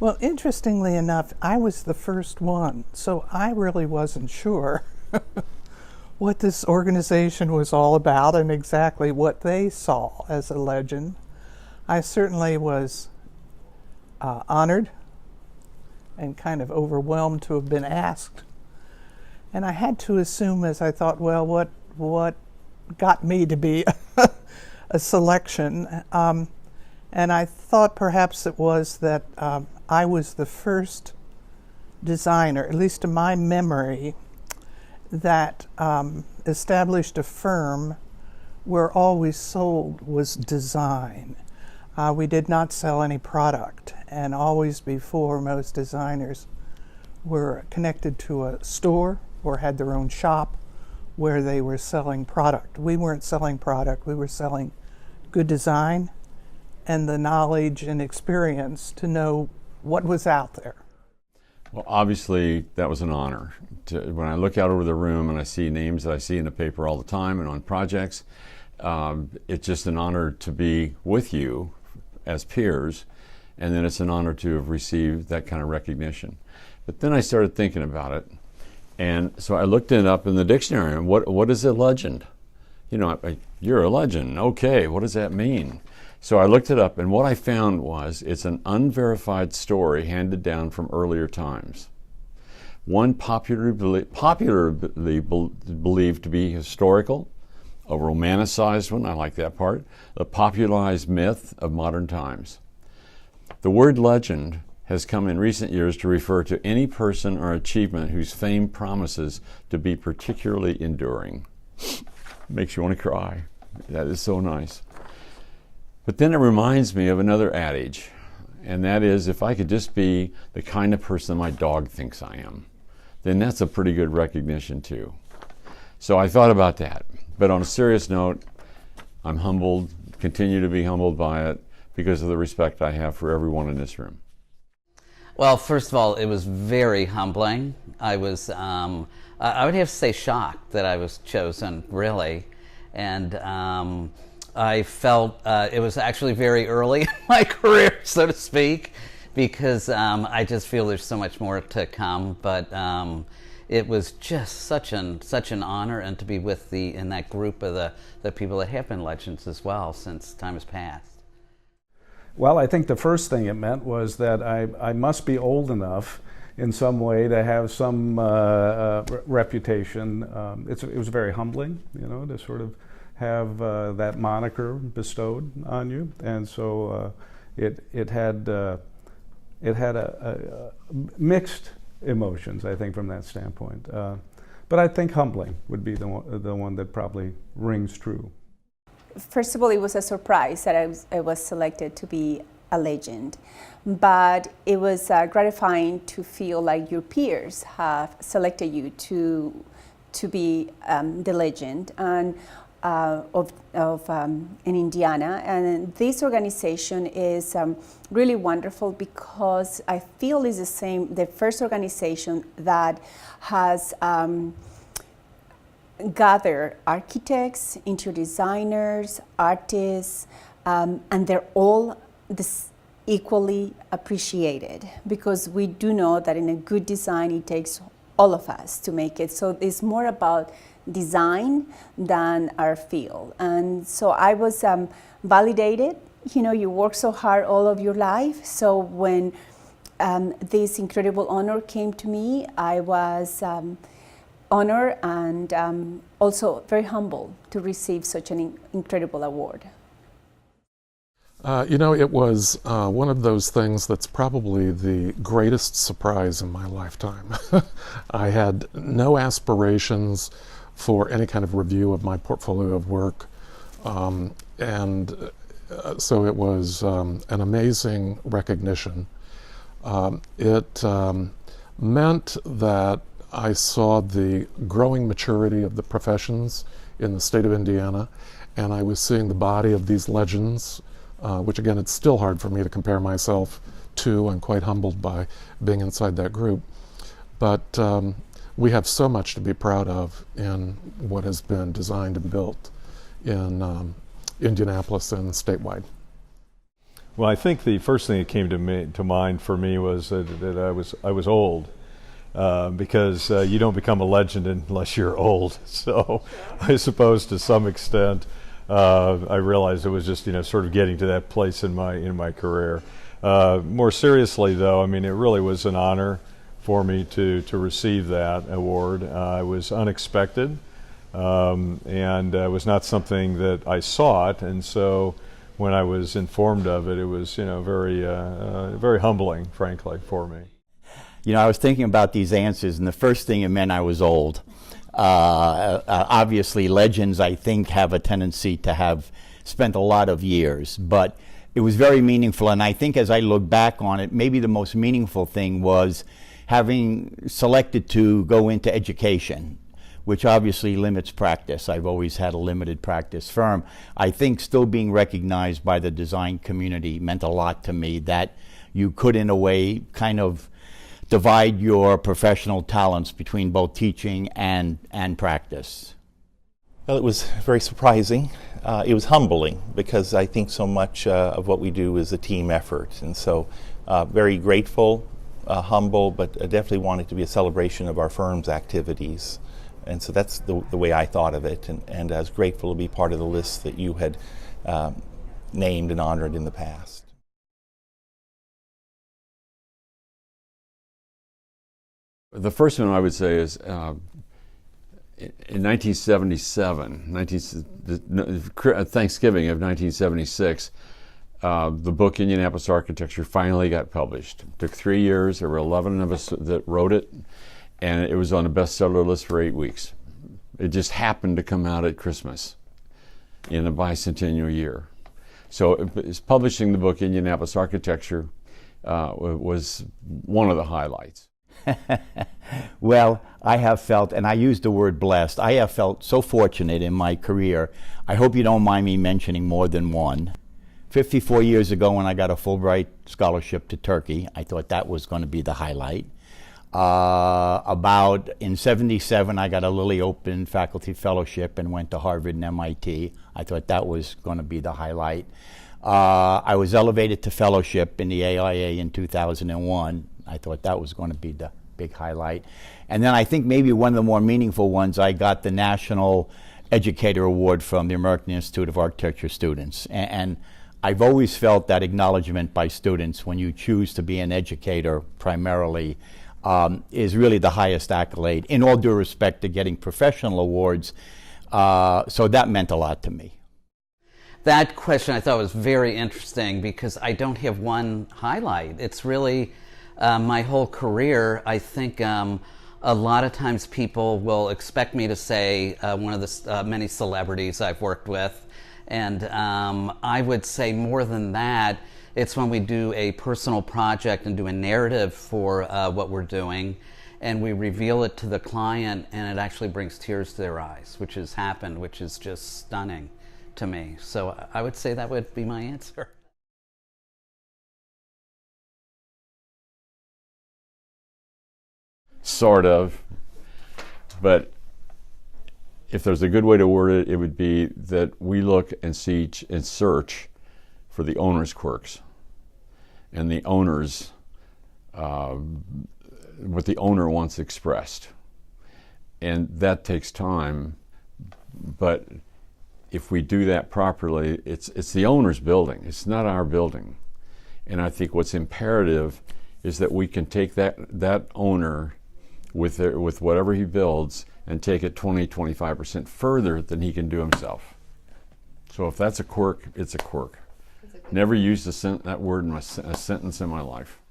Well, interestingly enough, I was the first one, so I really wasn't sure what this organization was all about and exactly what they saw as a legend. I certainly was honored and kind of overwhelmed to have been asked. And I had to assume, as I thought, well, what got me to be a selection? And I thought perhaps it was that I was the first designer, at least to my memory, that established a firm where all we sold was design. We did not sell any product, and always before, most designers were connected to a store or had their own shop where they were selling product. We weren't selling product, we were selling good design and the knowledge and experience to know what was out there. Well, obviously, that was an honor. When I look out over the room and I see names that I see in the paper all the time and on projects, it's just an honor to be with you as peers, and then it's an honor to have received that kind of recognition. But then I started thinking about it, and so I looked it up in the dictionary, and what is a legend? You know, you're a legend. Okay, what does that mean? So I looked it up, and what I found was it's an unverified story handed down from earlier times. One popularly believed to be historical, a romanticized one, I like that part, the popularized myth of modern times. The word legend has come in recent years to refer to any person or achievement whose fame promises to be particularly enduring. Makes you want to cry. That is so nice. But then it reminds me of another adage, and that is, if I could just be the kind of person my dog thinks I am, then that's a pretty good recognition too. So I thought about that. But on a serious note, I'm humbled, continue to be humbled by it because of the respect I have for everyone in this room. Well, first of all, it was very humbling. I was, I would have to say shocked that I was chosen, really. And I felt it was actually very early in my career, so to speak, because I just feel there's so much more to come. But it was just such an honor, and to be with in that group of the people that have been legends as well since time has passed. Well, I think the first thing it meant was that I must be old enough in some way to have some reputation. It was very humbling, you know, to sort of have that moniker bestowed on you, and so it had mixed emotions, I think, from that standpoint. But I think humbling would be the one that probably rings true. First of all, it was a surprise that I was selected to be a legend, but it was gratifying to feel like your peers have selected you to be the legend and in Indiana. And this organization is really wonderful because I feel it's the first organization that has gather architects, interior designers, artists, and they're all equally appreciated, because we do know that in a good design it takes all of us to make it. So it's more about design than our field. And so I was validated. You know, you work so hard all of your life. So when this incredible honor came to me, I was honored and also very humbled to receive such an incredible award. You know, it was one of those things that's probably the greatest surprise in my lifetime. I had no aspirations for any kind of review of my portfolio of work, and so it was an amazing recognition. It meant that I saw the growing maturity of the professions in the state of Indiana, and I was seeing the body of these legends, which again, it's still hard for me to compare myself to. I'm quite humbled by being inside that group. But we have so much to be proud of in what has been designed and built in Indianapolis and statewide. Well, I think the first thing that came to mind for me was that I was old, because you don't become a legend unless you're old. So I suppose to some extent I realized it was just sort of getting to that place in my career. More seriously, though, I mean, it really was an honor for me to receive that award. It was unexpected, and it was not something that I sought, and so when I was informed of it, it was very humbling, frankly, for me. I was thinking about these answers, and the first thing it meant I was old. Obviously, legends, I think, have a tendency to have spent a lot of years, but it was very meaningful, and I think as I look back on it, maybe the most meaningful thing was having selected to go into education, which obviously limits practice. I've always had a limited practice firm. I think still being recognized by the design community meant a lot to me, that you could, in a way, kind of divide your professional talents between both teaching and practice. Well, it was very surprising. It was humbling, because I think so much of what we do is a team effort. And so very grateful, humble, but definitely wanted to be a celebration of our firm's activities. And so that's the way I thought of it, and I was grateful to be part of the list that you had named and honored in the past. The first one I would say is in 1977, Thanksgiving of 1976, the book Indianapolis Architecture finally got published. It took 3 years. There were 11 of us that wrote it, and it was on the bestseller list for 8 weeks. It just happened to come out at Christmas in a bicentennial year. So publishing the book Indianapolis Architecture was one of the highlights. Well, I have felt, and I use the word blessed, I have felt so fortunate in my career. I hope you don't mind me mentioning more than one. 54 years ago, when I got a Fulbright scholarship to Turkey, I thought that was going to be the highlight. About in 77, I got a Lilly Open faculty fellowship and went to Harvard and MIT. I thought that was going to be the highlight. I was elevated to fellowship in the AIA in 2001. I thought that was going to be the big highlight. And then I think maybe one of the more meaningful ones, I got the National Educator Award from the American Institute of Architecture students. And I've always felt that acknowledgement by students when you choose to be an educator primarily is really the highest accolade, in all due respect to getting professional awards. So that meant a lot to me. That question I thought was very interesting, because I don't have one highlight. It's really my whole career. I think a lot of times people will expect me to say one of the many celebrities I've worked with, and I would say more than that. It's when we do a personal project and do a narrative for what we're doing, and we reveal it to the client, and it actually brings tears to their eyes, which has happened, which is just stunning to me. So I would say that would be my answer. Sort of, but if there's a good way to word it, it would be that we look and see and search for the owner's quirks, and the owner's what the owner wants expressed, and that takes time. But if we do that properly, it's the owner's building. It's not our building, and I think what's imperative is that we can take that owner with whatever he builds and take it 20-25% further than he can do himself. So if that's a quirk, it's a quirk. Never used that word in a sentence in my life.